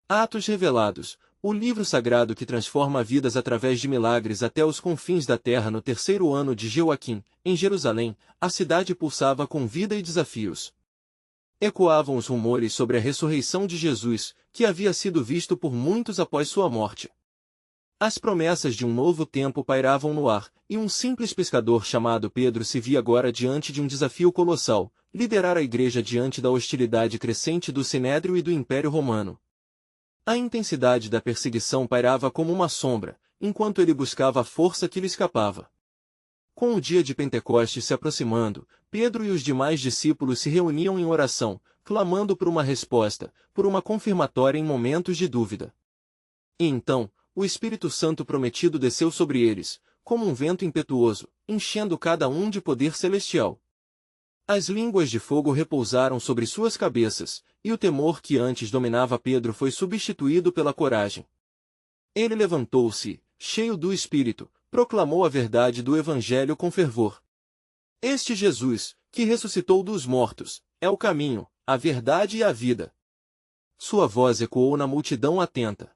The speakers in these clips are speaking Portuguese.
Atos Revelados, o livro sagrado que transforma vidas através de milagres até os confins da terra. No terceiro ano de Joaquim, em Jerusalém, a cidade pulsava com vida e desafios. Ecoavam os rumores sobre a ressurreição de Jesus, que havia sido visto por muitos após sua morte. As promessas de um novo tempo pairavam no ar, e um simples pescador chamado Pedro se via agora diante de um desafio colossal: liderar a igreja diante da hostilidade crescente do Sinédrio e do Império Romano. A intensidade da perseguição pairava como uma sombra, enquanto ele buscava a força que lhe escapava. Com o dia de Pentecostes se aproximando, Pedro e os demais discípulos se reuniam em oração, clamando por uma resposta, por uma confirmatória em momentos de dúvida. E então, o Espírito Santo prometido desceu sobre eles, como um vento impetuoso, enchendo cada um de poder celestial. As línguas de fogo repousaram sobre suas cabeças, e o temor que antes dominava Pedro foi substituído pela coragem. Ele levantou-se, cheio do Espírito, proclamou a verdade do Evangelho com fervor. Este Jesus, que ressuscitou dos mortos, é o caminho, a verdade e a vida. Sua voz ecoou na multidão atenta.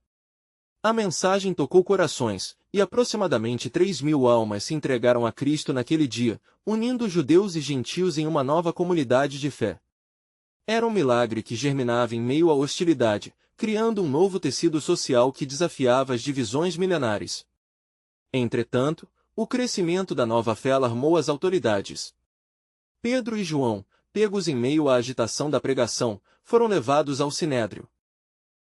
A mensagem tocou corações, e aproximadamente 3.000 almas se entregaram a Cristo naquele dia, unindo judeus e gentios em uma nova comunidade de fé. Era um milagre que germinava em meio à hostilidade, criando um novo tecido social que desafiava as divisões milenares. Entretanto, o crescimento da nova fé alarmou as autoridades. Pedro e João, pegos em meio à agitação da pregação, foram levados ao Sinédrio.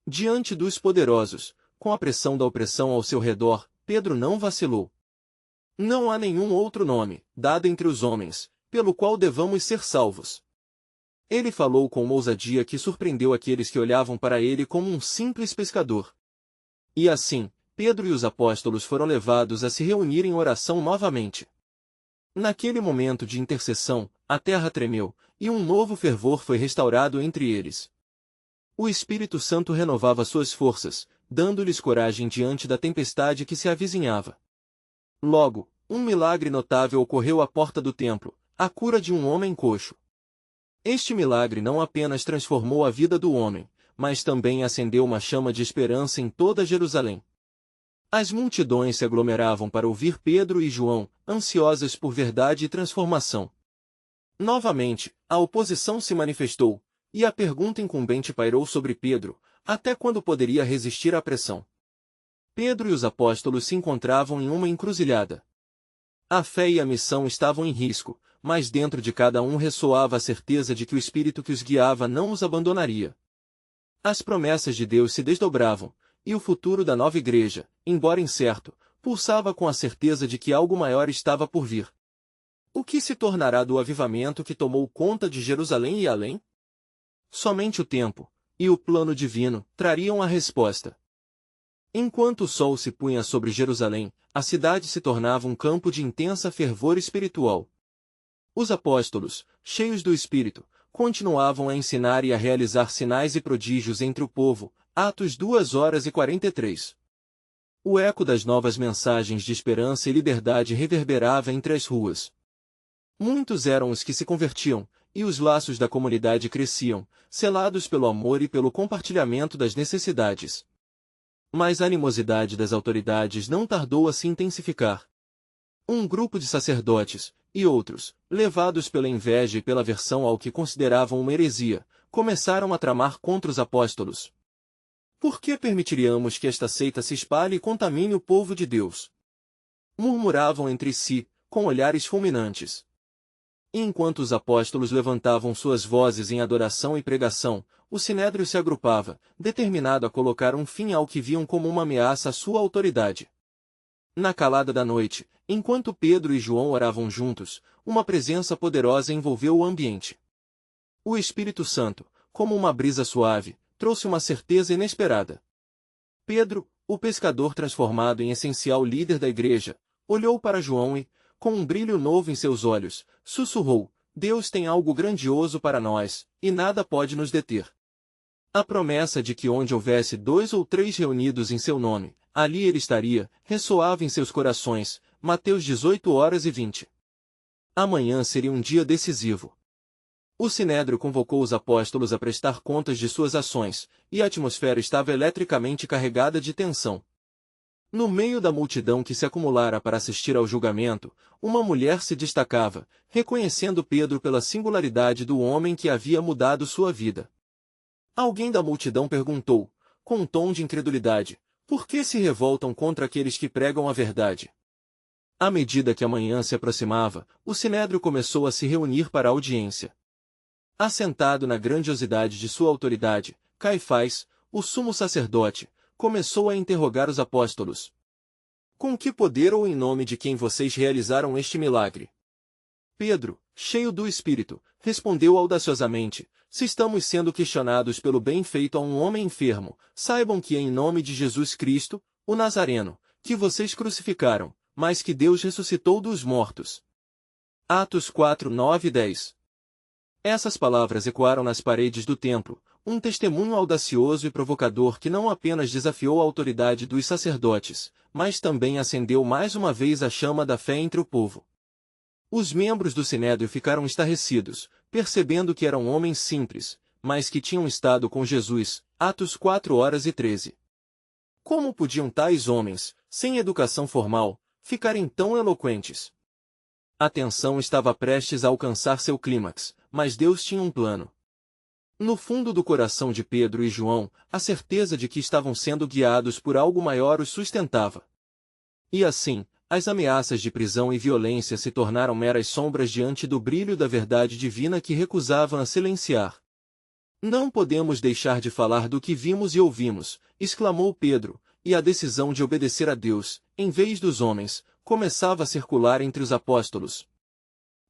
Diante dos poderosos, com a pressão da opressão ao seu redor, Pedro não vacilou. Não há nenhum outro nome, dado entre os homens, pelo qual devamos ser salvos. Ele falou com uma ousadia que surpreendeu aqueles que olhavam para ele como um simples pescador. E assim, Pedro e os apóstolos foram levados a se reunir em oração novamente. Naquele momento de intercessão, a terra tremeu, e um novo fervor foi restaurado entre eles. O Espírito Santo renovava suas forças, dando-lhes coragem diante da tempestade que se avizinhava. Logo, um milagre notável ocorreu à porta do templo, a cura de um homem coxo. Este milagre não apenas transformou a vida do homem, mas também acendeu uma chama de esperança em toda Jerusalém. As multidões se aglomeravam para ouvir Pedro e João, ansiosas por verdade e transformação. Novamente, a oposição se manifestou, e a pergunta incumbente pairou sobre Pedro: até quando poderia resistir à pressão? Pedro e os apóstolos se encontravam em uma encruzilhada. A fé e a missão estavam em risco, mas dentro de cada um ressoava a certeza de que o Espírito que os guiava não os abandonaria. As promessas de Deus se desdobravam, e o futuro da nova igreja, embora incerto, pulsava com a certeza de que algo maior estava por vir. O que se tornará do avivamento que tomou conta de Jerusalém e além? Somente o tempo, e o plano divino, trariam a resposta. Enquanto o sol se punha sobre Jerusalém, a cidade se tornava um campo de intensa fervor espiritual. Os apóstolos, cheios do Espírito, continuavam a ensinar e a realizar sinais e prodígios entre o povo. Atos 2:43. O eco das novas mensagens de esperança e liberdade reverberava entre as ruas. Muitos eram os que se convertiam, e os laços da comunidade cresciam, selados pelo amor e pelo compartilhamento das necessidades. Mas a animosidade das autoridades não tardou a se intensificar. Um grupo de sacerdotes, e outros, levados pela inveja e pela aversão ao que consideravam uma heresia, começaram a tramar contra os apóstolos. Por que permitiríamos que esta seita se espalhe e contamine o povo de Deus? Murmuravam entre si, com olhares fulminantes. E enquanto os apóstolos levantavam suas vozes em adoração e pregação, o Sinédrio se agrupava, determinado a colocar um fim ao que viam como uma ameaça à sua autoridade. Na calada da noite, enquanto Pedro e João oravam juntos, uma presença poderosa envolveu o ambiente. O Espírito Santo, como uma brisa suave, trouxe uma certeza inesperada. Pedro, o pescador transformado em essencial líder da igreja, olhou para João e, com um brilho novo em seus olhos, sussurrou: Deus tem algo grandioso para nós, e nada pode nos deter. A promessa de que onde houvesse 2 ou 3 reunidos em seu nome, ali ele estaria, ressoava em seus corações. Mateus 18:20. Amanhã seria um dia decisivo. O Sinédrio convocou os apóstolos a prestar contas de suas ações, e a atmosfera estava eletricamente carregada de tensão. No meio da multidão que se acumulara para assistir ao julgamento, uma mulher se destacava, reconhecendo Pedro pela singularidade do homem que havia mudado sua vida. Alguém da multidão perguntou, com um tom de incredulidade, por que se revoltam contra aqueles que pregam a verdade? À medida que a manhã se aproximava, o Sinédrio começou a se reunir para a audiência. Assentado na grandiosidade de sua autoridade, Caifás, o sumo sacerdote, começou a interrogar os apóstolos. Com que poder ou em nome de quem vocês realizaram este milagre? Pedro, cheio do Espírito, respondeu audaciosamente, se estamos sendo questionados pelo bem feito a um homem enfermo, saibam que é em nome de Jesus Cristo, o Nazareno, que vocês crucificaram, mas que Deus ressuscitou dos mortos. Atos 4, 9 e 10. Essas palavras ecoaram nas paredes do templo, um testemunho audacioso e provocador que não apenas desafiou a autoridade dos sacerdotes, mas também acendeu mais uma vez a chama da fé entre o povo. Os membros do Sinédrio ficaram estarrecidos, percebendo que eram homens simples, mas que tinham estado com Jesus, Atos 4 horas e 13. Como podiam tais homens, sem educação formal, ficarem tão eloquentes? A tensão estava prestes a alcançar seu clímax, mas Deus tinha um plano. No fundo do coração de Pedro e João, a certeza de que estavam sendo guiados por algo maior os sustentava. E assim, as ameaças de prisão e violência se tornaram meras sombras diante do brilho da verdade divina que recusavam a silenciar. Não podemos deixar de falar do que vimos e ouvimos, exclamou Pedro, e a decisão de obedecer a Deus, em vez dos homens, começava a circular entre os apóstolos.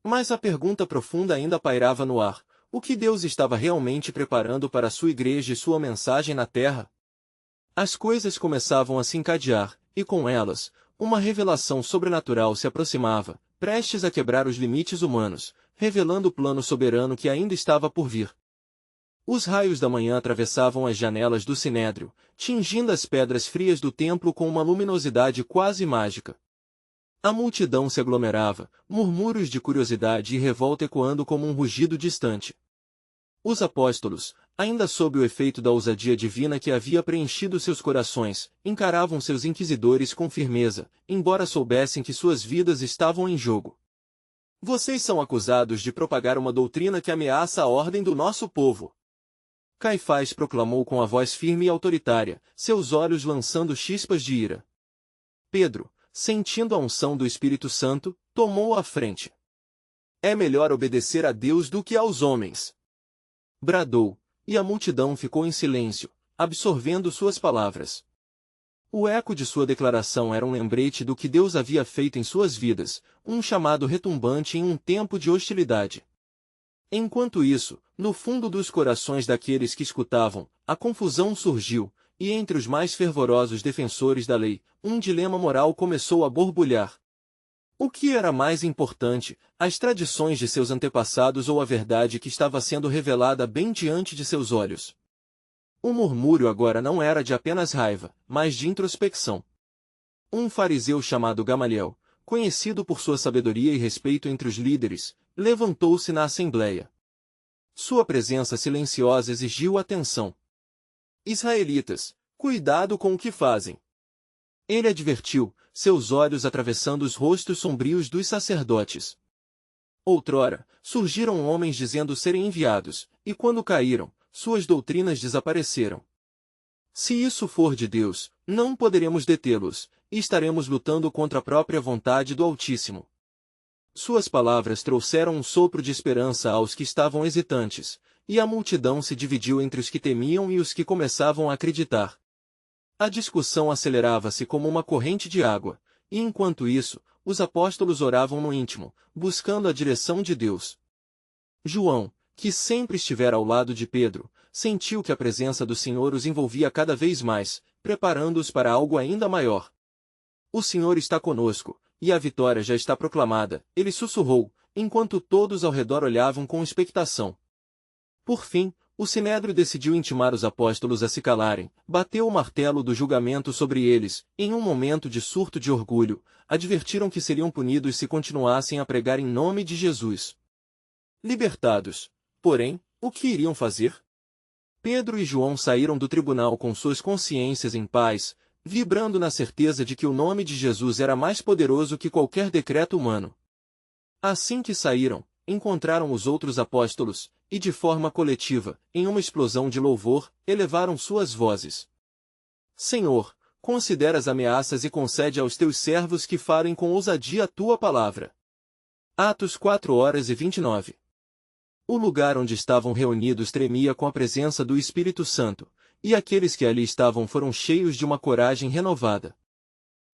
Mas a pergunta profunda ainda pairava no ar. O que Deus estava realmente preparando para sua igreja e sua mensagem na terra? As coisas começavam a se encadear, e com elas, uma revelação sobrenatural se aproximava, prestes a quebrar os limites humanos, revelando o plano soberano que ainda estava por vir. Os raios da manhã atravessavam as janelas do Sinédrio, tingindo as pedras frias do templo com uma luminosidade quase mágica. A multidão se aglomerava, murmúrios de curiosidade e revolta ecoando como um rugido distante. Os apóstolos, ainda sob o efeito da ousadia divina que havia preenchido seus corações, encaravam seus inquisidores com firmeza, embora soubessem que suas vidas estavam em jogo. Vocês são acusados de propagar uma doutrina que ameaça a ordem do nosso povo. Caifás proclamou com a voz firme e autoritária, seus olhos lançando chispas de ira. Pedro, sentindo a unção do Espírito Santo, tomou a frente. É melhor obedecer a Deus do que aos homens. Bradou, e a multidão ficou em silêncio, absorvendo suas palavras. O eco de sua declaração era um lembrete do que Deus havia feito em suas vidas, um chamado retumbante em um tempo de hostilidade. Enquanto isso, no fundo dos corações daqueles que escutavam, a confusão surgiu, e entre os mais fervorosos defensores da lei, um dilema moral começou a borbulhar. O que era mais importante, as tradições de seus antepassados ou a verdade que estava sendo revelada bem diante de seus olhos? O murmúrio agora não era de apenas raiva, mas de introspecção. Um fariseu chamado Gamaliel, conhecido por sua sabedoria e respeito entre os líderes, levantou-se na assembleia. Sua presença silenciosa exigiu atenção. Israelitas, cuidado com o que fazem. Ele advertiu, seus olhos atravessando os rostos sombrios dos sacerdotes. Outrora, surgiram homens dizendo serem enviados, e quando caíram, suas doutrinas desapareceram. Se isso for de Deus, não poderemos detê-los, e estaremos lutando contra a própria vontade do Altíssimo. Suas palavras trouxeram um sopro de esperança aos que estavam hesitantes, e a multidão se dividiu entre os que temiam e os que começavam a acreditar. A discussão acelerava-se como uma corrente de água, e enquanto isso, os apóstolos oravam no íntimo, buscando a direção de Deus. João, que sempre estivera ao lado de Pedro, sentiu que a presença do Senhor os envolvia cada vez mais, preparando-os para algo ainda maior. O Senhor está conosco, e a vitória já está proclamada, ele sussurrou, enquanto todos ao redor olhavam com expectação. Por fim, o Sinédrio decidiu intimar os apóstolos a se calarem, bateu o martelo do julgamento sobre eles, em um momento de surto de orgulho, advertiram que seriam punidos se continuassem a pregar em nome de Jesus. Libertados, Porém, o que iriam fazer? Pedro e João saíram do tribunal com suas consciências em paz, vibrando na certeza de que o nome de Jesus era mais poderoso que qualquer decreto humano. Assim que saíram, encontraram os outros apóstolos, e de forma coletiva, em uma explosão de louvor, elevaram suas vozes. Senhor, considera as ameaças e concede aos teus servos que falem com ousadia a tua palavra. Atos 4:29. O lugar onde estavam reunidos tremia com a presença do Espírito Santo, e aqueles que ali estavam foram cheios de uma coragem renovada.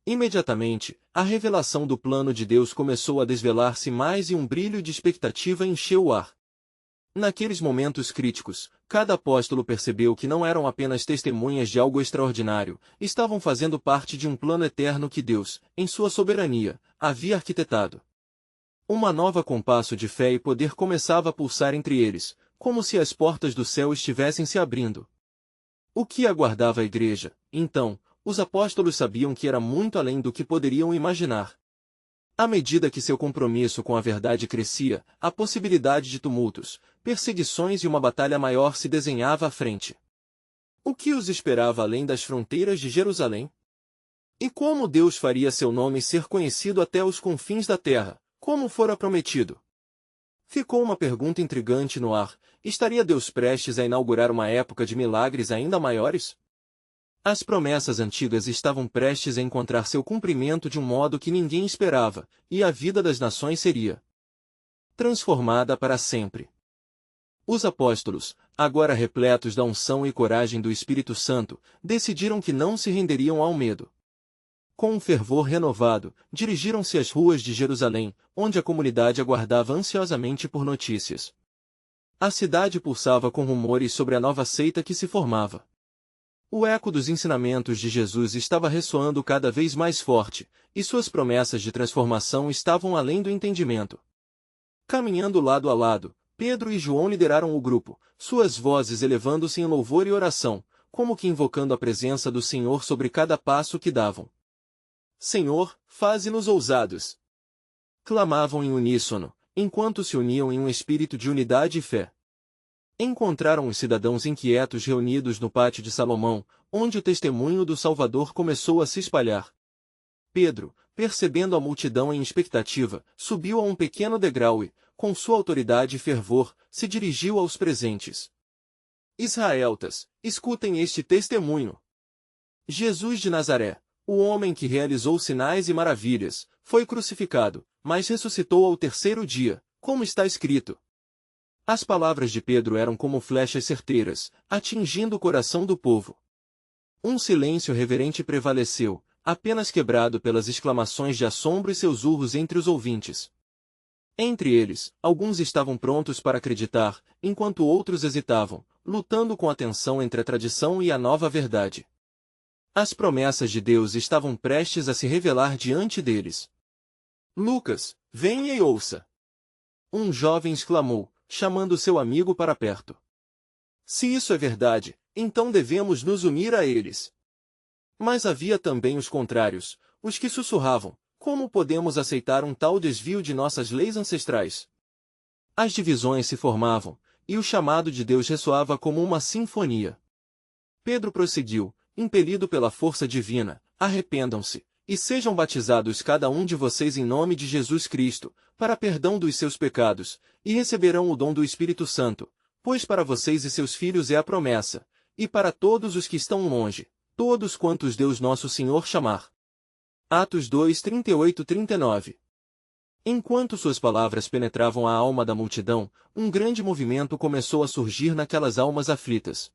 Imediatamente, a revelação do plano de Deus começou a desvelar-se mais e um brilho de expectativa encheu o ar. Naqueles momentos críticos, cada apóstolo percebeu que não eram apenas testemunhas de algo extraordinário, estavam fazendo parte de um plano eterno que Deus, em sua soberania, havia arquitetado. Uma nova compasso de fé e poder começava a pulsar entre eles, como se as portas do céu estivessem se abrindo. O que aguardava a igreja, então? Os apóstolos sabiam que era muito além do que poderiam imaginar. À medida que seu compromisso com a verdade crescia, a possibilidade de tumultos, perseguições e uma batalha maior se desenhava à frente. O que os esperava além das fronteiras de Jerusalém? E como Deus faria seu nome ser conhecido até os confins da terra, como fora prometido? Ficou uma pergunta intrigante no ar: estaria Deus prestes a inaugurar uma época de milagres ainda maiores? As promessas antigas estavam prestes a encontrar seu cumprimento de um modo que ninguém esperava, e a vida das nações seria transformada para sempre. Os apóstolos, agora repletos da unção e coragem do Espírito Santo, decidiram que não se renderiam ao medo. Com um fervor renovado, dirigiram-se às ruas de Jerusalém, onde a comunidade aguardava ansiosamente por notícias. A cidade pulsava com rumores sobre a nova seita que se formava. O eco dos ensinamentos de Jesus estava ressoando cada vez mais forte, e suas promessas de transformação estavam além do entendimento. Caminhando lado a lado, Pedro e João lideraram o grupo, suas vozes elevando-se em louvor e oração, como que invocando a presença do Senhor sobre cada passo que davam. Senhor, faze-nos ousados! Clamavam em uníssono, enquanto se uniam em um espírito de unidade e fé. Encontraram os cidadãos inquietos reunidos no pátio de Salomão, onde o testemunho do Salvador começou a se espalhar. Pedro, percebendo a multidão em expectativa, subiu a um pequeno degrau e, com sua autoridade e fervor, se dirigiu aos presentes. Israeltas, escutem este testemunho. Jesus de Nazaré, o homem que realizou sinais e maravilhas, foi crucificado, mas ressuscitou ao terceiro dia, como está escrito. As palavras de Pedro eram como flechas certeiras, atingindo o coração do povo. Um silêncio reverente prevaleceu, apenas quebrado pelas exclamações de assombro e seus urros entre os ouvintes. Entre eles, alguns estavam prontos para acreditar, enquanto outros hesitavam, lutando com a tensão entre a tradição e a nova verdade. As promessas de Deus estavam prestes a se revelar diante deles. Lucas, venha e ouça! Um jovem exclamou, chamando seu amigo para perto. Se isso é verdade, então devemos nos unir a eles. Mas havia também os contrários, os que sussurravam: como podemos aceitar um tal desvio de nossas leis ancestrais? As divisões se formavam, e o chamado de Deus ressoava como uma sinfonia. Pedro prosseguiu, impelido pela força divina: arrependam-se, e sejam batizados cada um de vocês em nome de Jesus Cristo, para perdão dos seus pecados, e receberão o dom do Espírito Santo, pois para vocês e seus filhos é a promessa, e para todos os que estão longe, todos quantos Deus nosso Senhor chamar. Atos 2:38-39. Enquanto suas palavras penetravam a alma da multidão, um grande movimento começou a surgir naquelas almas aflitas.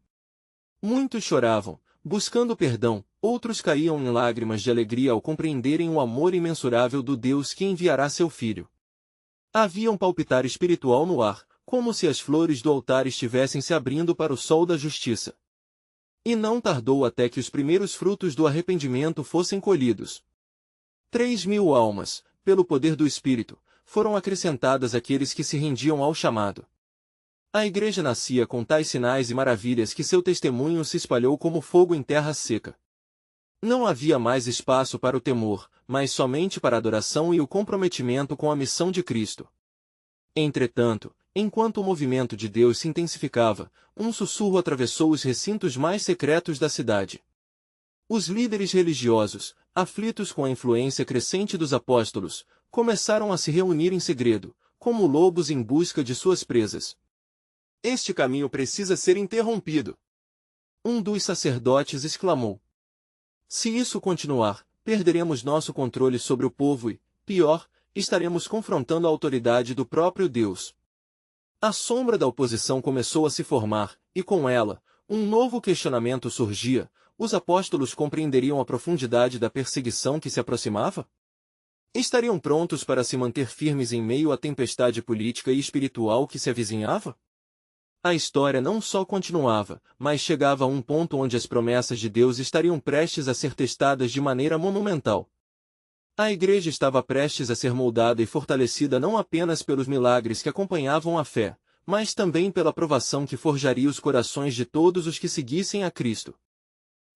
Muitos choravam, buscando perdão, outros caíam em lágrimas de alegria ao compreenderem o amor imensurável do Deus que enviará seu Filho. Havia um palpitar espiritual no ar, como se as flores do altar estivessem se abrindo para o sol da justiça. E não tardou até que os primeiros frutos do arrependimento fossem colhidos. 3.000 almas, pelo poder do Espírito, foram acrescentadas àqueles que se rendiam ao chamado. A igreja nascia com tais sinais e maravilhas que seu testemunho se espalhou como fogo em terra seca. Não havia mais espaço para o temor, mas somente para a adoração e o comprometimento com a missão de Cristo. Entretanto, enquanto o movimento de Deus se intensificava, um sussurro atravessou os recintos mais secretos da cidade. Os líderes religiosos, aflitos com a influência crescente dos apóstolos, começaram a se reunir em segredo, como lobos em busca de suas presas. Este caminho precisa ser interrompido. Um dos sacerdotes exclamou. Se isso continuar, perderemos nosso controle sobre o povo e, pior, estaremos confrontando a autoridade do próprio Deus. A sombra da oposição começou a se formar, e com ela, um novo questionamento surgia: os apóstolos compreenderiam a profundidade da perseguição que se aproximava? Estariam prontos para se manter firmes em meio à tempestade política e espiritual que se avizinhava? A história não só continuava, mas chegava a um ponto onde as promessas de Deus estariam prestes a ser testadas de maneira monumental. A igreja estava prestes a ser moldada e fortalecida não apenas pelos milagres que acompanhavam a fé, mas também pela provação que forjaria os corações de todos os que seguissem a Cristo.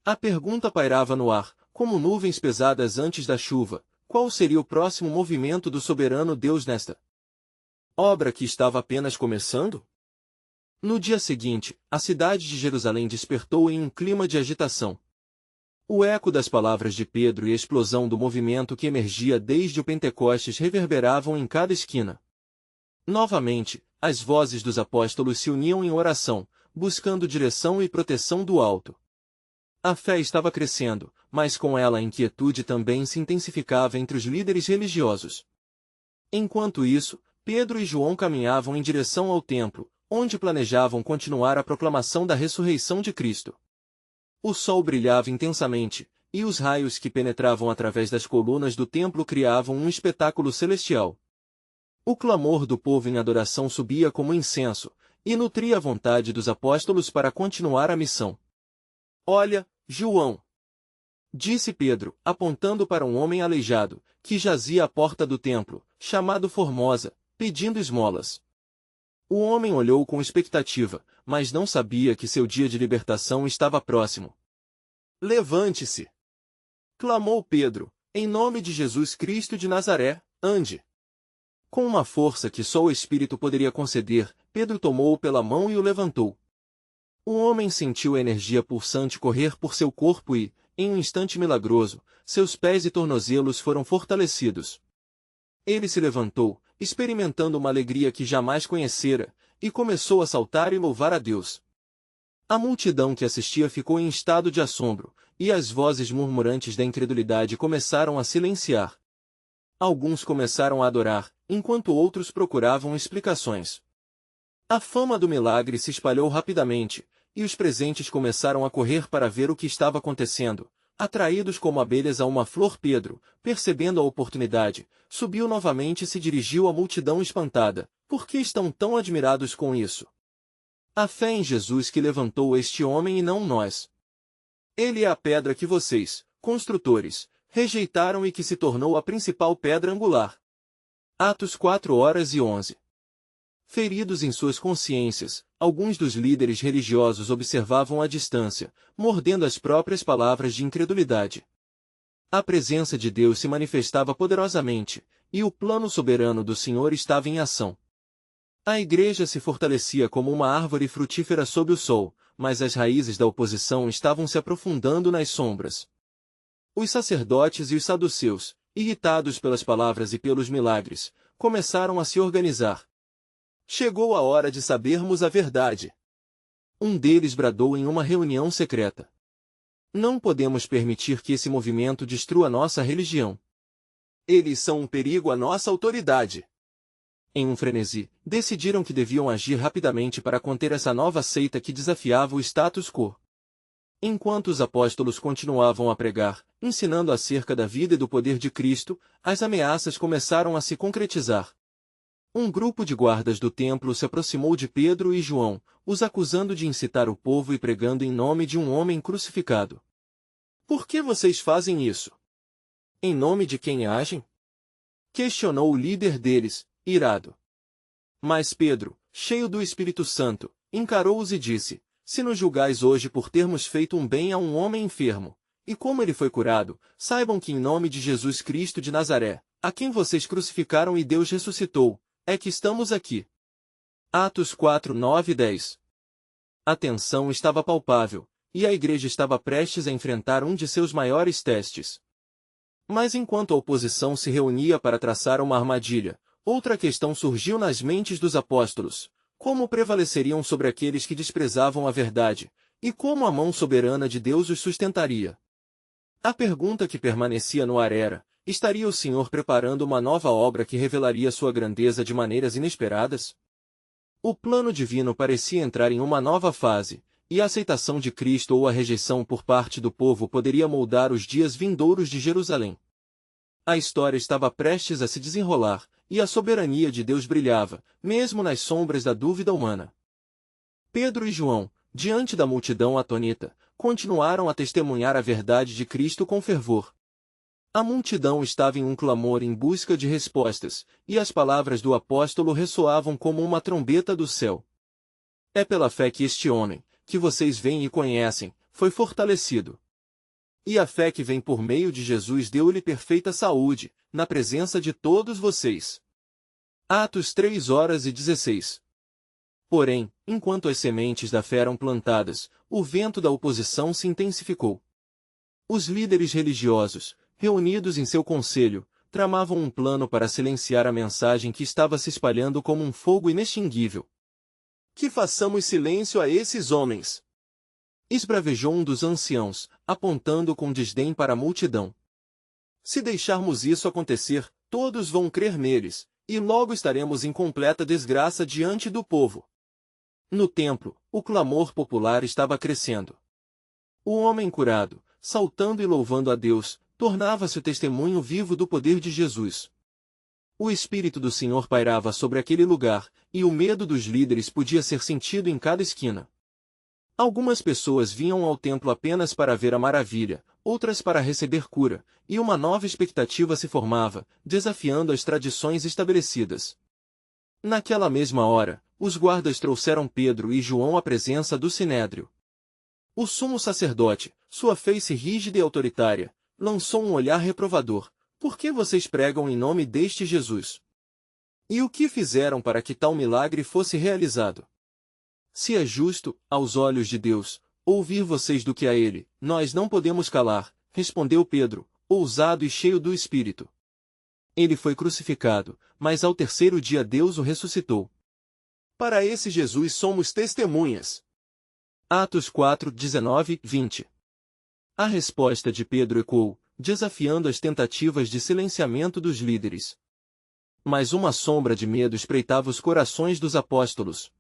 A pergunta pairava no ar, como nuvens pesadas antes da chuva: qual seria o próximo movimento do soberano Deus nesta obra que estava apenas começando? No dia seguinte, a cidade de Jerusalém despertou em um clima de agitação. O eco das palavras de Pedro e a explosão do movimento que emergia desde o Pentecostes reverberavam em cada esquina. Novamente, as vozes dos apóstolos se uniam em oração, buscando direção e proteção do alto. A fé estava crescendo, mas com ela a inquietude também se intensificava entre os líderes religiosos. Enquanto isso, Pedro e João caminhavam em direção ao templo, onde planejavam continuar a proclamação da ressurreição de Cristo. O sol brilhava intensamente, e os raios que penetravam através das colunas do templo criavam um espetáculo celestial. O clamor do povo em adoração subia como incenso, e nutria a vontade dos apóstolos para continuar a missão. Olha, João! Disse Pedro, apontando para um homem aleijado, que jazia à porta do templo, chamado Formosa, pedindo esmolas. O homem olhou com expectativa, mas não sabia que seu dia de libertação estava próximo. Levante-se! Clamou Pedro, em nome de Jesus Cristo de Nazaré, ande! Com uma força que só o Espírito poderia conceder, Pedro tomou-o pela mão e o levantou. O homem sentiu a energia pulsante correr por seu corpo e, em um instante milagroso, seus pés e tornozelos foram fortalecidos. Ele se levantou, experimentando uma alegria que jamais conhecera, e começou a saltar e louvar a Deus. A multidão que assistia ficou em estado de assombro, e as vozes murmurantes da incredulidade começaram a silenciar. Alguns começaram a adorar, enquanto outros procuravam explicações. A fama do milagre se espalhou rapidamente, e os presentes começaram a correr para ver o que estava acontecendo. Atraídos como abelhas a uma flor, Pedro, percebendo a oportunidade, subiu novamente e se dirigiu à multidão espantada. Por que estão tão admirados com isso? A fé em Jesus que levantou este homem e não nós. Ele é a pedra que vocês, construtores, rejeitaram e que se tornou a principal pedra angular. Atos 4:11. Feridos em suas consciências, alguns dos líderes religiosos observavam à distância, mordendo as próprias palavras de incredulidade. A presença de Deus se manifestava poderosamente, e o plano soberano do Senhor estava em ação. A igreja se fortalecia como uma árvore frutífera sob o sol, mas as raízes da oposição estavam se aprofundando nas sombras. Os sacerdotes e os saduceus, irritados pelas palavras e pelos milagres, começaram a se organizar. Chegou a hora de sabermos a verdade. Um deles bradou em uma reunião secreta. Não podemos permitir que esse movimento destrua nossa religião. Eles são um perigo à nossa autoridade. Em um frenesi, decidiram que deviam agir rapidamente para conter essa nova seita que desafiava o status quo. Enquanto os apóstolos continuavam a pregar, ensinando acerca da vida e do poder de Cristo, as ameaças começaram a se concretizar. Um grupo de guardas do templo se aproximou de Pedro e João, os acusando de incitar o povo e pregando em nome de um homem crucificado. Por que vocês fazem isso? Em nome de quem agem? Questionou o líder deles, irado. Mas Pedro, cheio do Espírito Santo, encarou-os e disse: se nos julgais hoje por termos feito um bem a um homem enfermo, e como ele foi curado, saibam que em nome de Jesus Cristo de Nazaré, a quem vocês crucificaram e Deus ressuscitou, é que estamos aqui. Atos 4, 9 e 10. A tensão estava palpável, e a igreja estava prestes a enfrentar um de seus maiores testes. Mas enquanto a oposição se reunia para traçar uma armadilha, outra questão surgiu nas mentes dos apóstolos: como prevaleceriam sobre aqueles que desprezavam a verdade, e como a mão soberana de Deus os sustentaria? A pergunta que permanecia no ar era: estaria o Senhor preparando uma nova obra que revelaria sua grandeza de maneiras inesperadas? O plano divino parecia entrar em uma nova fase, e a aceitação de Cristo ou a rejeição por parte do povo poderia moldar os dias vindouros de Jerusalém. A história estava prestes a se desenrolar, e a soberania de Deus brilhava, mesmo nas sombras da dúvida humana. Pedro e João, diante da multidão atônita, continuaram a testemunhar a verdade de Cristo com fervor. A multidão estava em um clamor em busca de respostas, e as palavras do apóstolo ressoavam como uma trombeta do céu. É pela fé que este homem, que vocês veem e conhecem, foi fortalecido. E a fé que vem por meio de Jesus deu-lhe perfeita saúde, na presença de todos vocês. Atos 3 horas e 16. Porém, enquanto as sementes da fé eram plantadas, o vento da oposição se intensificou. Os líderes religiosos, reunidos em seu conselho, tramavam um plano para silenciar a mensagem que estava se espalhando como um fogo inextinguível. Que façamos silêncio a esses homens! Esbravejou um dos anciãos, apontando com desdém para a multidão. Se deixarmos isso acontecer, todos vão crer neles, e logo estaremos em completa desgraça diante do povo. No templo, o clamor popular estava crescendo. O homem curado, saltando e louvando a Deus, tornava-se o testemunho vivo do poder de Jesus. O Espírito do Senhor pairava sobre aquele lugar, e o medo dos líderes podia ser sentido em cada esquina. Algumas pessoas vinham ao templo apenas para ver a maravilha, outras para receber cura, e uma nova expectativa se formava, desafiando as tradições estabelecidas. Naquela mesma hora, os guardas trouxeram Pedro e João à presença do Sinédrio. O sumo sacerdote, sua face rígida e autoritária, lançou um olhar reprovador. Por que vocês pregam em nome deste Jesus? E o que fizeram para que tal milagre fosse realizado? Se é justo, aos olhos de Deus, ouvir vocês do que a ele, nós não podemos calar, respondeu Pedro, ousado e cheio do Espírito. Ele foi crucificado, mas ao terceiro dia Deus o ressuscitou. Para esse Jesus somos testemunhas. Atos 4, 19, 20. A resposta de Pedro ecoou, desafiando as tentativas de silenciamento dos líderes. Mas uma sombra de medo espreitava os corações dos apóstolos.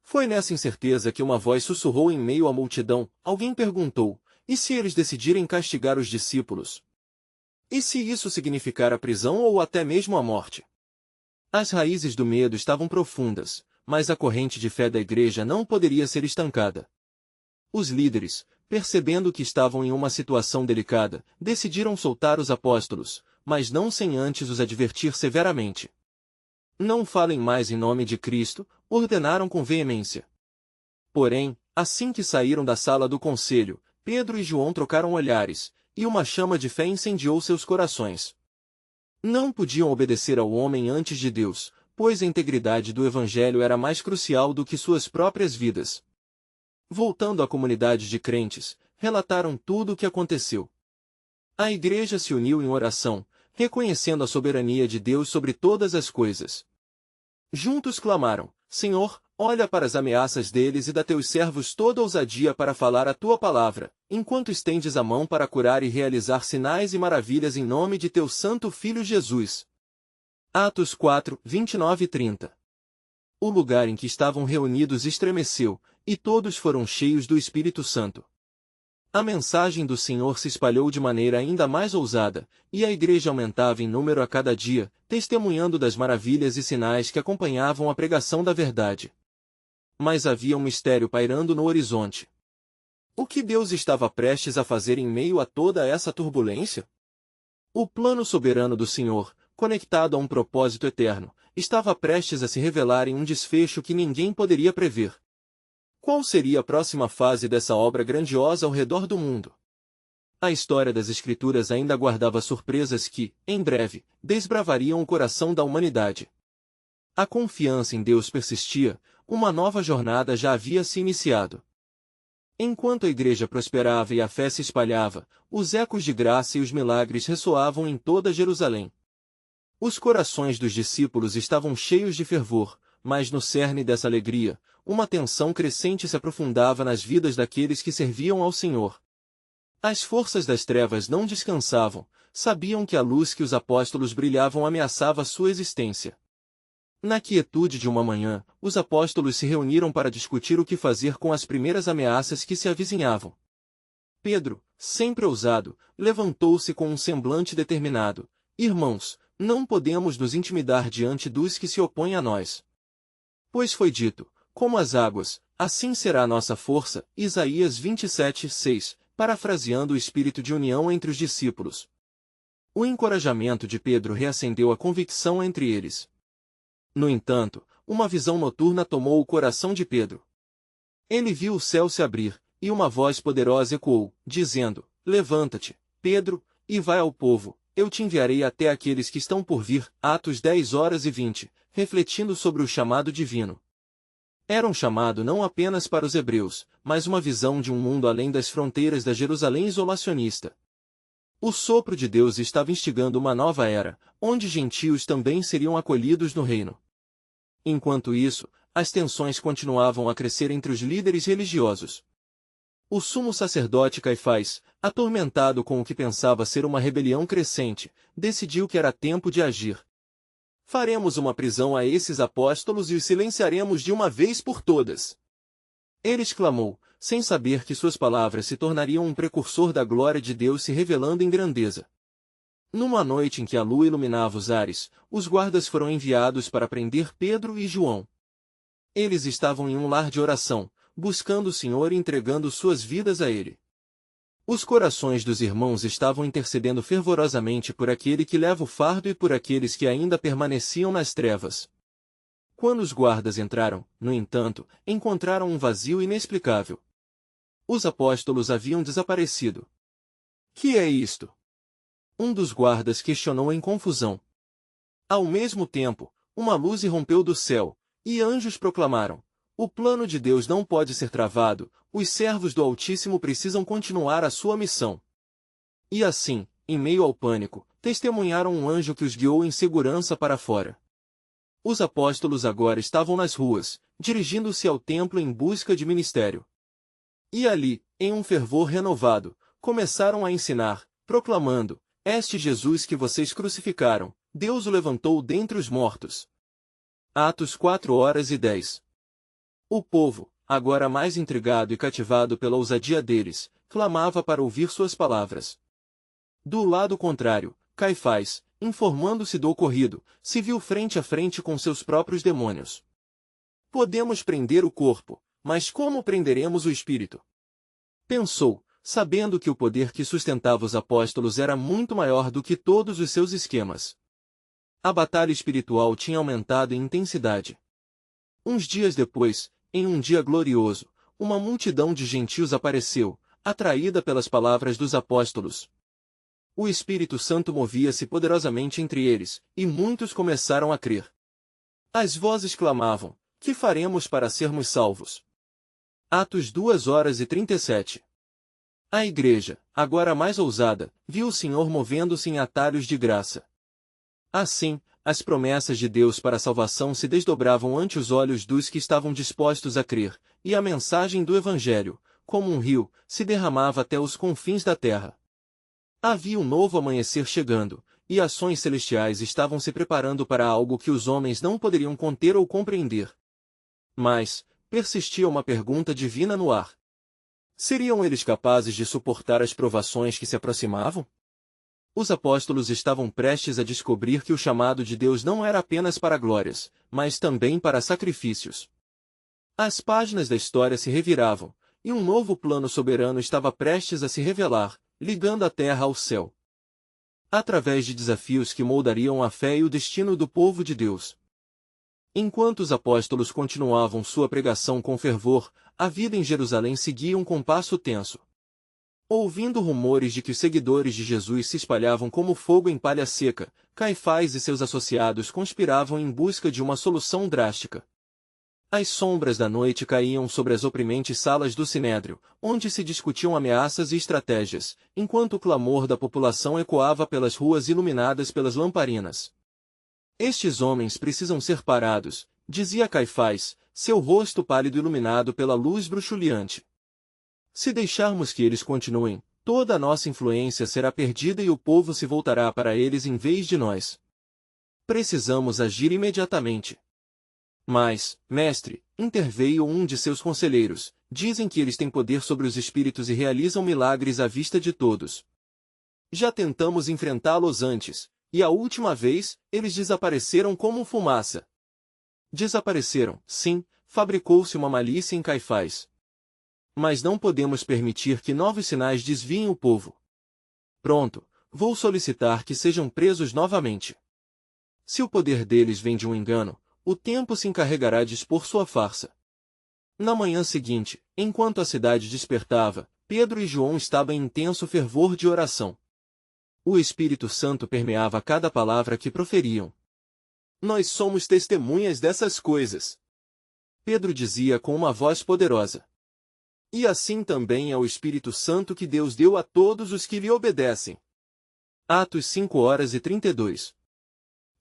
Foi nessa incerteza que uma voz sussurrou em meio à multidão. Alguém perguntou: e se eles decidirem castigar os discípulos? E se isso significar a prisão ou até mesmo a morte? As raízes do medo estavam profundas, mas a corrente de fé da igreja não poderia ser estancada. Os líderes, percebendo que estavam em uma situação delicada, decidiram soltar os apóstolos, mas não sem antes os advertir severamente. Não falem mais em nome de Cristo, ordenaram com veemência. Porém, assim que saíram da sala do conselho, Pedro e João trocaram olhares, e uma chama de fé incendiou seus corações. Não podiam obedecer ao homem antes de Deus, pois a integridade do Evangelho era mais crucial do que suas próprias vidas. Voltando à comunidade de crentes, relataram tudo o que aconteceu. A igreja se uniu em oração, reconhecendo a soberania de Deus sobre todas as coisas. Juntos clamaram: Senhor, olha para as ameaças deles e dá teus servos toda ousadia para falar a tua palavra, enquanto estendes a mão para curar e realizar sinais e maravilhas em nome de teu santo Filho Jesus. Atos 4, 29 e 30. O lugar em que estavam reunidos estremeceu, e todos foram cheios do Espírito Santo. A mensagem do Senhor se espalhou de maneira ainda mais ousada, e a igreja aumentava em número a cada dia, testemunhando das maravilhas e sinais que acompanhavam a pregação da verdade. Mas havia um mistério pairando no horizonte. O que Deus estava prestes a fazer em meio a toda essa turbulência? O plano soberano do Senhor, conectado a um propósito eterno, estava prestes a se revelar em um desfecho que ninguém poderia prever. Qual seria a próxima fase dessa obra grandiosa ao redor do mundo? A história das Escrituras ainda guardava surpresas que, em breve, desbravariam o coração da humanidade. A confiança em Deus persistia, uma nova jornada já havia se iniciado. Enquanto a igreja prosperava e a fé se espalhava, os ecos de graça e os milagres ressoavam em toda Jerusalém. Os corações dos discípulos estavam cheios de fervor, mas no cerne dessa alegria, uma tensão crescente se aprofundava nas vidas daqueles que serviam ao Senhor. As forças das trevas não descansavam, sabiam que a luz que os apóstolos brilhavam ameaçava sua existência. Na quietude de uma manhã, os apóstolos se reuniram para discutir o que fazer com as primeiras ameaças que se avizinhavam. Pedro, sempre ousado, levantou-se com um semblante determinado. Irmãos, não podemos nos intimidar diante dos que se opõem a nós. Pois foi dito, como as águas, assim será a nossa força, Isaías 27:6, parafraseando o espírito de união entre os discípulos. O encorajamento de Pedro reacendeu a convicção entre eles. No entanto, uma visão noturna tomou o coração de Pedro. Ele viu o céu se abrir, e uma voz poderosa ecoou, dizendo, Levanta-te, Pedro, e vai ao povo, eu te enviarei até aqueles que estão por vir. Atos 10:20, refletindo sobre o chamado divino. Era um chamado não apenas para os hebreus, mas uma visão de um mundo além das fronteiras da Jerusalém isolacionista. O sopro de Deus estava instigando uma nova era, onde gentios também seriam acolhidos no reino. Enquanto isso, as tensões continuavam a crescer entre os líderes religiosos. O sumo sacerdote Caifás, atormentado com o que pensava ser uma rebelião crescente, decidiu que era tempo de agir. Faremos uma prisão a esses apóstolos e os silenciaremos de uma vez por todas. Ele exclamou, sem saber que suas palavras se tornariam um precursor da glória de Deus se revelando em grandeza. Numa noite em que a lua iluminava os ares, os guardas foram enviados para prender Pedro e João. Eles estavam em um lar de oração, buscando o Senhor e entregando suas vidas a Ele. Os corações dos irmãos estavam intercedendo fervorosamente por aquele que leva o fardo e por aqueles que ainda permaneciam nas trevas. Quando os guardas entraram, no entanto, encontraram um vazio inexplicável. Os apóstolos haviam desaparecido. Que é isto? Um dos guardas questionou em confusão. Ao mesmo tempo, uma luz irrompeu do céu, e anjos proclamaram: o plano de Deus não pode ser travado, os servos do Altíssimo precisam continuar a sua missão. E assim, em meio ao pânico, testemunharam um anjo que os guiou em segurança para fora. Os apóstolos agora estavam nas ruas, dirigindo-se ao templo em busca de ministério. E ali, em um fervor renovado, começaram a ensinar, proclamando: Este Jesus que vocês crucificaram, Deus o levantou dentre os mortos. Atos 4:10. O povo, agora mais intrigado e cativado pela ousadia deles, clamava para ouvir suas palavras. Do lado contrário, Caifás, informando-se do ocorrido, se viu frente a frente com seus próprios demônios. Podemos prender o corpo, mas como prenderemos o espírito? Pensou, sabendo que o poder que sustentava os apóstolos era muito maior do que todos os seus esquemas. A batalha espiritual tinha aumentado em intensidade. Uns dias depois, em um dia glorioso, uma multidão de gentios apareceu, atraída pelas palavras dos apóstolos. O Espírito Santo movia-se poderosamente entre eles, e muitos começaram a crer. As vozes clamavam: que faremos para sermos salvos? Atos 2:37. A igreja, agora mais ousada, viu o Senhor movendo-se em atalhos de graça. Assim, as promessas de Deus para a salvação se desdobravam ante os olhos dos que estavam dispostos a crer, e a mensagem do Evangelho, como um rio, se derramava até os confins da terra. Havia um novo amanhecer chegando, e ações celestiais estavam se preparando para algo que os homens não poderiam conter ou compreender. Mas, persistia uma pergunta divina no ar. Seriam eles capazes de suportar as provações que se aproximavam? Os apóstolos estavam prestes a descobrir que o chamado de Deus não era apenas para glórias, mas também para sacrifícios. As páginas da história se reviravam, e um novo plano soberano estava prestes a se revelar, ligando a terra ao céu. Através de desafios que moldariam a fé e o destino do povo de Deus. Enquanto os apóstolos continuavam sua pregação com fervor, a vida em Jerusalém seguia um compasso tenso. Ouvindo rumores de que os seguidores de Jesus se espalhavam como fogo em palha seca, Caifás e seus associados conspiravam em busca de uma solução drástica. As sombras da noite caíam sobre as oprimentes salas do Sinédrio, onde se discutiam ameaças e estratégias, enquanto o clamor da população ecoava pelas ruas iluminadas pelas lamparinas. Estes homens precisam ser parados, dizia Caifás, seu rosto pálido iluminado pela luz bruxuleante. Se deixarmos que eles continuem, toda a nossa influência será perdida e o povo se voltará para eles em vez de nós. Precisamos agir imediatamente. Mas, mestre, interveio um de seus conselheiros, dizem que eles têm poder sobre os espíritos e realizam milagres à vista de todos. Já tentamos enfrentá-los antes, e a última vez, eles desapareceram como fumaça. Desapareceram, sim, fabricou-se uma malícia em Caifás. Mas não podemos permitir que novos sinais desviem o povo. Pronto, vou solicitar que sejam presos novamente. Se o poder deles vem de um engano, o tempo se encarregará de expor sua farsa. Na manhã seguinte, enquanto a cidade despertava, Pedro e João estavam em intenso fervor de oração. O Espírito Santo permeava cada palavra que proferiam. Nós somos testemunhas dessas coisas. Pedro dizia com uma voz poderosa. E assim também é o Espírito Santo que Deus deu a todos os que lhe obedecem. Atos 5:32.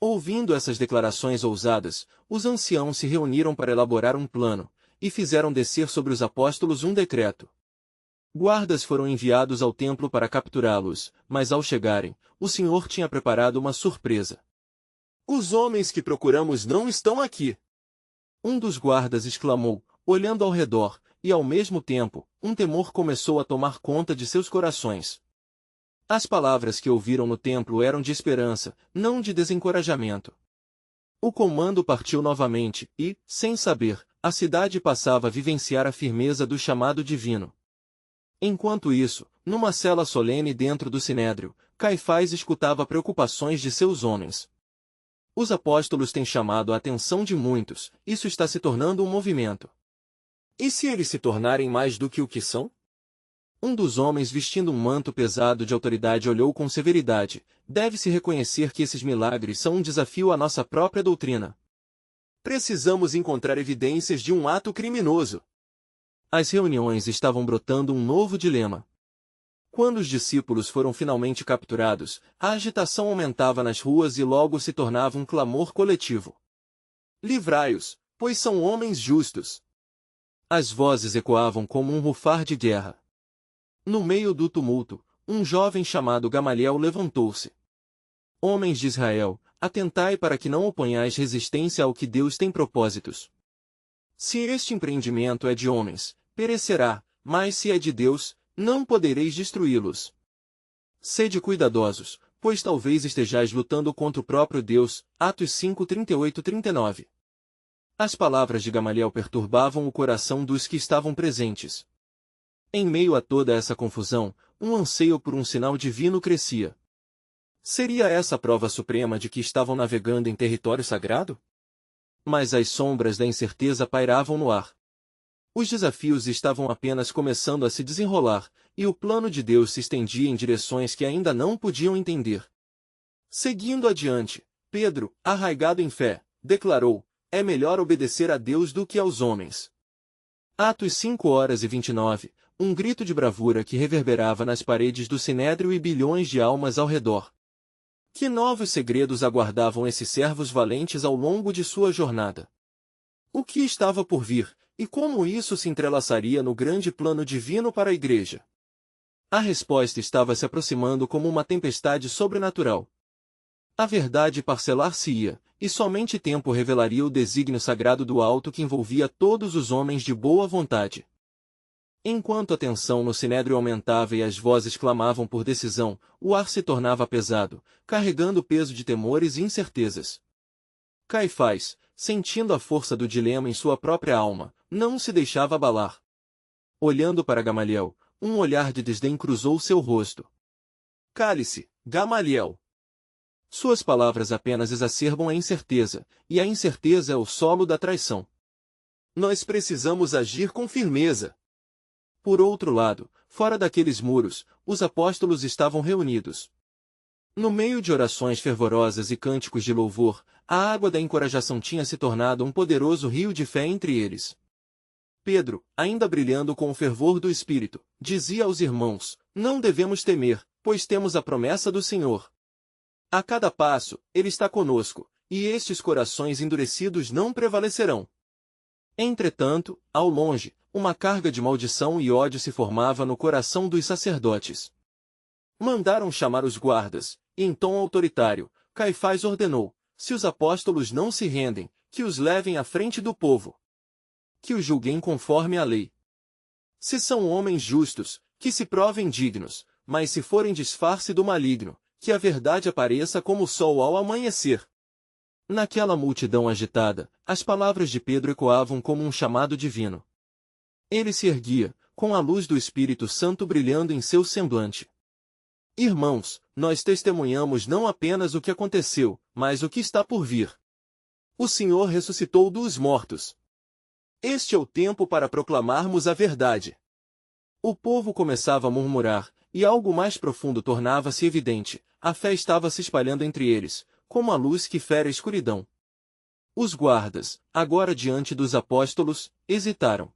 Ouvindo essas declarações ousadas, os anciãos se reuniram para elaborar um plano, e fizeram descer sobre os apóstolos um decreto. Guardas foram enviados ao templo para capturá-los, mas ao chegarem, o Senhor tinha preparado uma surpresa. Os homens que procuramos não estão aqui. Um dos guardas exclamou, olhando ao redor, e ao mesmo tempo, um temor começou a tomar conta de seus corações. As palavras que ouviram no templo eram de esperança, não de desencorajamento. O comando partiu novamente e, sem saber, a cidade passava a vivenciar a firmeza do chamado divino. Enquanto isso, numa cela solene dentro do Sinédrio, Caifás escutava preocupações de seus homens. Os apóstolos têm chamado a atenção de muitos, isso está se tornando um movimento. E se eles se tornarem mais do que o que são? Um dos homens vestindo um manto pesado de autoridade olhou com severidade. Deve-se reconhecer que esses milagres são um desafio à nossa própria doutrina. Precisamos encontrar evidências de um ato criminoso. As reuniões estavam brotando um novo dilema. Quando os discípulos foram finalmente capturados, a agitação aumentava nas ruas e logo se tornava um clamor coletivo. Livrai-os, pois são homens justos. As vozes ecoavam como um rufar de guerra. No meio do tumulto, um jovem chamado Gamaliel levantou-se. Homens de Israel, atentai para que não oponhais resistência ao que Deus tem propósitos. Se este empreendimento é de homens, perecerá, mas se é de Deus, não podereis destruí-los. Sede cuidadosos, pois talvez estejais lutando contra o próprio Deus. Atos 5:38-39. As palavras de Gamaliel perturbavam o coração dos que estavam presentes. Em meio a toda essa confusão, um anseio por um sinal divino crescia. Seria essa a prova suprema de que estavam navegando em território sagrado? Mas as sombras da incerteza pairavam no ar. Os desafios estavam apenas começando a se desenrolar, e o plano de Deus se estendia em direções que ainda não podiam entender. Seguindo adiante, Pedro, arraigado em fé, declarou: é melhor obedecer a Deus do que aos homens. Atos 5:29, um grito de bravura que reverberava nas paredes do Sinédrio e bilhões de almas ao redor. Que novos segredos aguardavam esses servos valentes ao longo de sua jornada? O que estava por vir, e como isso se entrelaçaria no grande plano divino para a Igreja? A resposta estava se aproximando como uma tempestade sobrenatural. A verdade parcelar-se-ia, e somente tempo revelaria o desígnio sagrado do alto que envolvia todos os homens de boa vontade. Enquanto a tensão no Sinédrio aumentava e as vozes clamavam por decisão, o ar se tornava pesado, carregando o peso de temores e incertezas. Caifás, sentindo a força do dilema em sua própria alma, não se deixava abalar. Olhando para Gamaliel, um olhar de desdém cruzou seu rosto. Cale-se, Gamaliel. Suas palavras apenas exacerbam a incerteza, e a incerteza é o solo da traição. Nós precisamos agir com firmeza. Por outro lado, fora daqueles muros, os apóstolos estavam reunidos. No meio de orações fervorosas e cânticos de louvor, a água da encorajação tinha se tornado um poderoso rio de fé entre eles. Pedro, ainda brilhando com o fervor do Espírito, dizia aos irmãos: não devemos temer, pois temos a promessa do Senhor. A cada passo, Ele está conosco, e estes corações endurecidos não prevalecerão. Entretanto, ao longe, uma carga de maldição e ódio se formava no coração dos sacerdotes. Mandaram chamar os guardas, e em tom autoritário, Caifás ordenou: se os apóstolos não se rendem, que os levem à frente do povo. Que os julguem conforme a lei. Se são homens justos, que se provem dignos, mas se forem disfarce do maligno, que a verdade apareça como o sol ao amanhecer. Naquela multidão agitada, as palavras de Pedro ecoavam como um chamado divino. Ele se erguia, com a luz do Espírito Santo brilhando em seu semblante. Irmãos, nós testemunhamos não apenas o que aconteceu, mas o que está por vir. O Senhor ressuscitou dos mortos. Este é o tempo para proclamarmos a verdade. O povo começava a murmurar, e algo mais profundo tornava-se evidente: a fé estava se espalhando entre eles, como a luz que fere a escuridão. Os guardas, agora diante dos apóstolos, hesitaram.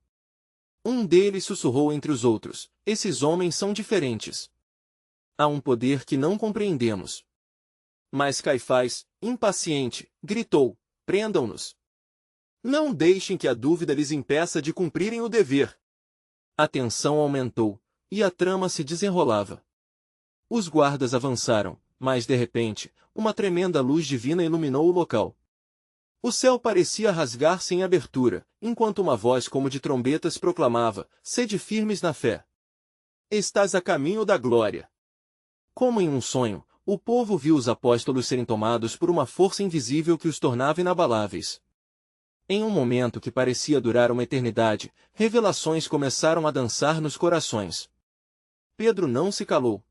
Um deles sussurrou entre os outros: esses homens são diferentes. Há um poder que não compreendemos. Mas Caifás, impaciente, gritou: prendam-nos. Não deixem que a dúvida lhes impeça de cumprirem o dever. A tensão aumentou, e a trama se desenrolava. Os guardas avançaram, mas de repente, uma tremenda luz divina iluminou o local. O céu parecia rasgar-se em abertura, enquanto uma voz como de trombetas proclamava: sede firmes na fé. Estás a caminho da glória. Como em um sonho, o povo viu os apóstolos serem tomados por uma força invisível que os tornava inabaláveis. Em um momento que parecia durar uma eternidade, revelações começaram a dançar nos corações. Pedro não se calou.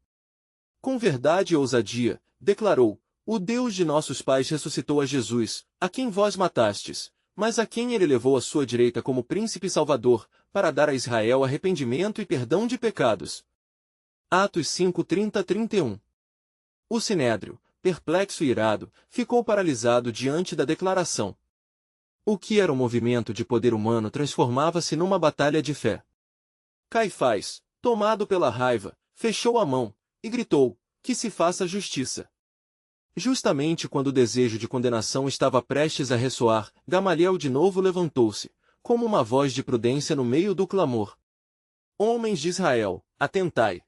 Com verdade e ousadia, declarou: o Deus de nossos pais ressuscitou a Jesus, a quem vós matastes, mas a quem ele levou à sua direita como príncipe salvador, para dar a Israel arrependimento e perdão de pecados. Atos 5:30-31. O Sinédrio, perplexo e irado, ficou paralisado diante da declaração. O que era um movimento de poder humano transformava-se numa batalha de fé. Caifás, tomado pela raiva, fechou a mão, e gritou: que se faça justiça. Justamente quando o desejo de condenação estava prestes a ressoar, Gamaliel de novo levantou-se, como uma voz de prudência no meio do clamor. Homens de Israel, atentai.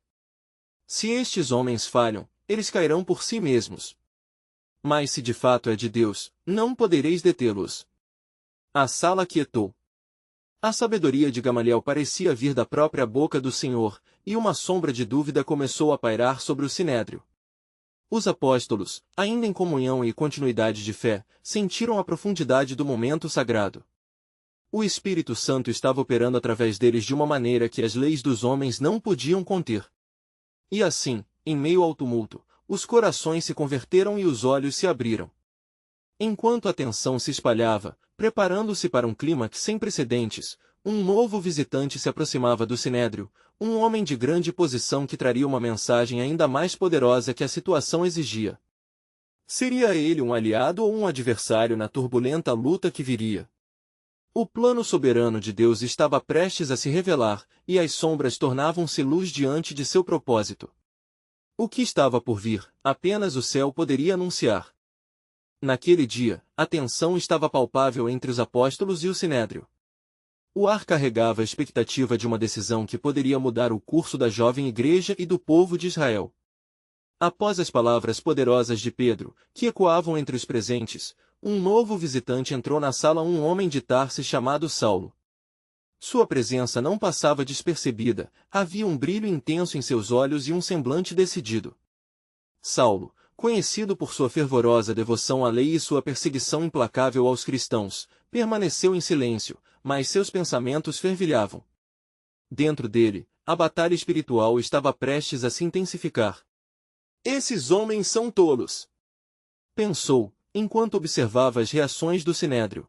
Se estes homens falham, eles cairão por si mesmos. Mas se de fato é de Deus, não podereis detê-los. A sala quietou. A sabedoria de Gamaliel parecia vir da própria boca do Senhor, e uma sombra de dúvida começou a pairar sobre o sinédrio. Os apóstolos, ainda em comunhão e continuidade de fé, sentiram a profundidade do momento sagrado. O Espírito Santo estava operando através deles de uma maneira que as leis dos homens não podiam conter. E assim, em meio ao tumulto, os corações se converteram e os olhos se abriram. Enquanto a tensão se espalhava, preparando-se para um clímax sem precedentes, um novo visitante se aproximava do sinédrio, um homem de grande posição que traria uma mensagem ainda mais poderosa que a situação exigia. Seria ele um aliado ou um adversário na turbulenta luta que viria? O plano soberano de Deus estava prestes a se revelar, e as sombras tornavam-se luz diante de seu propósito. O que estava por vir, apenas o céu poderia anunciar. Naquele dia, a tensão estava palpável entre os apóstolos e o sinédrio. O ar carregava a expectativa de uma decisão que poderia mudar o curso da jovem igreja e do povo de Israel. Após as palavras poderosas de Pedro, que ecoavam entre os presentes, um novo visitante entrou na sala, um homem de Tarsis chamado Saulo. Sua presença não passava despercebida, havia um brilho intenso em seus olhos e um semblante decidido. Saulo, conhecido por sua fervorosa devoção à lei e sua perseguição implacável aos cristãos, permaneceu em silêncio, mas seus pensamentos fervilhavam. Dentro dele, a batalha espiritual estava prestes a se intensificar. Esses homens são tolos! Pensou, enquanto observava as reações do sinédrio.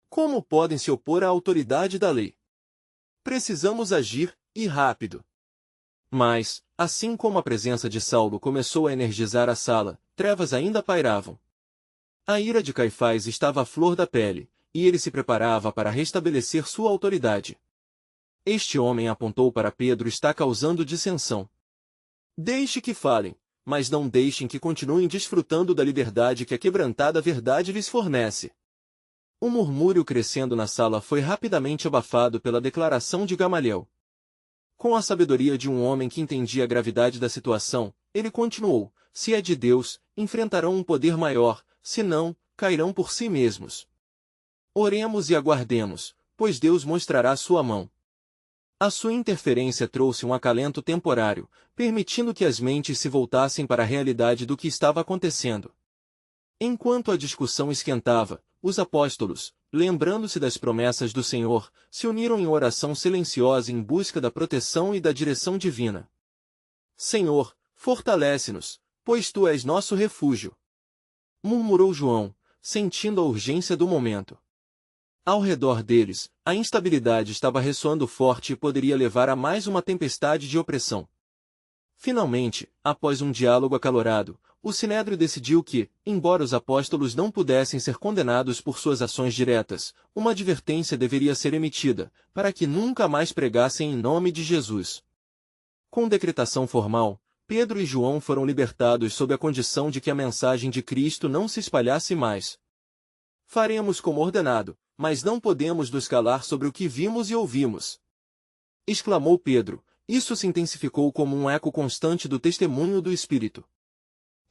Como podem se opor à autoridade da lei? Precisamos agir, e rápido. Mas, assim como a presença de Saulo começou a energizar a sala, trevas ainda pairavam. A ira de Caifás estava à flor da pele, e ele se preparava para restabelecer sua autoridade. Este homem apontou para Pedro: está causando dissensão. Deixe que falem, mas não deixem que continuem desfrutando da liberdade que a quebrantada verdade lhes fornece. O murmúrio crescendo na sala foi rapidamente abafado pela declaração de Gamaliel. Com a sabedoria de um homem que entendia a gravidade da situação, ele continuou: se é de Deus, enfrentarão um poder maior, se não, cairão por si mesmos. Oremos e aguardemos, pois Deus mostrará sua mão. A sua interferência trouxe um acalento temporário, permitindo que as mentes se voltassem para a realidade do que estava acontecendo. Enquanto a discussão esquentava, os apóstolos, lembrando-se das promessas do Senhor, se uniram em oração silenciosa em busca da proteção e da direção divina. Senhor, fortalece-nos, pois Tu és nosso refúgio. Murmurou João, sentindo a urgência do momento. Ao redor deles, a instabilidade estava ressoando forte e poderia levar a mais uma tempestade de opressão. Finalmente, após um diálogo acalorado, o Sinédrio decidiu que, embora os apóstolos não pudessem ser condenados por suas ações diretas, uma advertência deveria ser emitida, para que nunca mais pregassem em nome de Jesus. Com decretação formal, Pedro e João foram libertados sob a condição de que a mensagem de Cristo não se espalhasse mais. Faremos como ordenado, mas não podemos nos calar sobre o que vimos e ouvimos. Exclamou Pedro. Isso se intensificou como um eco constante do testemunho do Espírito.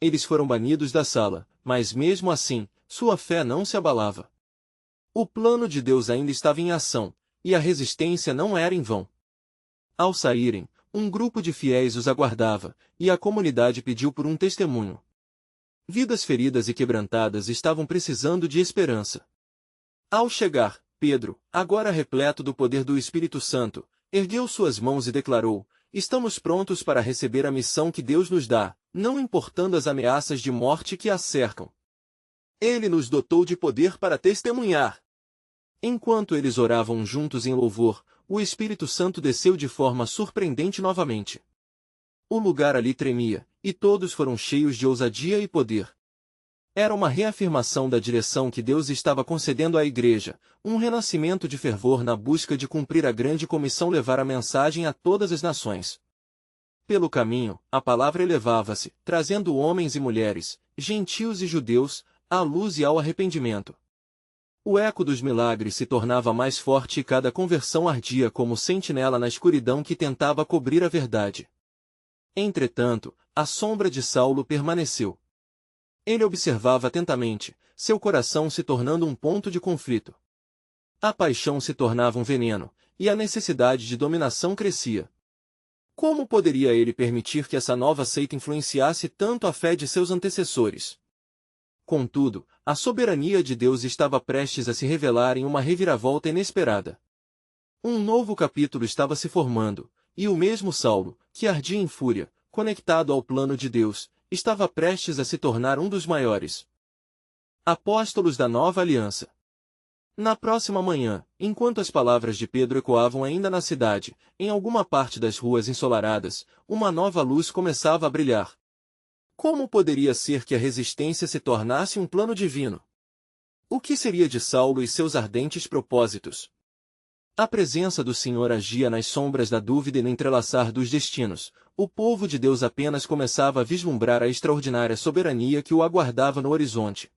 Eles foram banidos da sala, mas mesmo assim, sua fé não se abalava. O plano de Deus ainda estava em ação, e a resistência não era em vão. Ao saírem, um grupo de fiéis os aguardava, e a comunidade pediu por um testemunho. Vidas feridas e quebrantadas estavam precisando de esperança. Ao chegar, Pedro, agora repleto do poder do Espírito Santo, ergueu suas mãos e declarou: estamos prontos para receber a missão que Deus nos dá, não importando as ameaças de morte que a cercam. Ele nos dotou de poder para testemunhar. Enquanto eles oravam juntos em louvor, o Espírito Santo desceu de forma surpreendente novamente. O lugar ali tremia, e todos foram cheios de ousadia e poder. Era uma reafirmação da direção que Deus estava concedendo à Igreja, um renascimento de fervor na busca de cumprir a grande comissão: levar a mensagem a todas as nações. Pelo caminho, a palavra elevava-se, trazendo homens e mulheres, gentios e judeus, à luz e ao arrependimento. O eco dos milagres se tornava mais forte e cada conversão ardia como sentinela na escuridão que tentava cobrir a verdade. Entretanto, a sombra de Saulo permaneceu. Ele observava atentamente, seu coração se tornando um ponto de conflito. A paixão se tornava um veneno, e a necessidade de dominação crescia. Como poderia ele permitir que essa nova seita influenciasse tanto a fé de seus antecessores? Contudo, a soberania de Deus estava prestes a se revelar em uma reviravolta inesperada. Um novo capítulo estava se formando, e o mesmo Saulo, que ardia em fúria, conectado ao plano de Deus, estava prestes a se tornar um dos maiores apóstolos da nova aliança. Na próxima manhã, enquanto as palavras de Pedro ecoavam ainda na cidade, em alguma parte das ruas ensolaradas, uma nova luz começava a brilhar. Como poderia ser que a resistência se tornasse um plano divino? O que seria de Saulo e seus ardentes propósitos? A presença do Senhor agia nas sombras da dúvida e no entrelaçar dos destinos. O povo de Deus apenas começava a vislumbrar a extraordinária soberania que o aguardava no horizonte.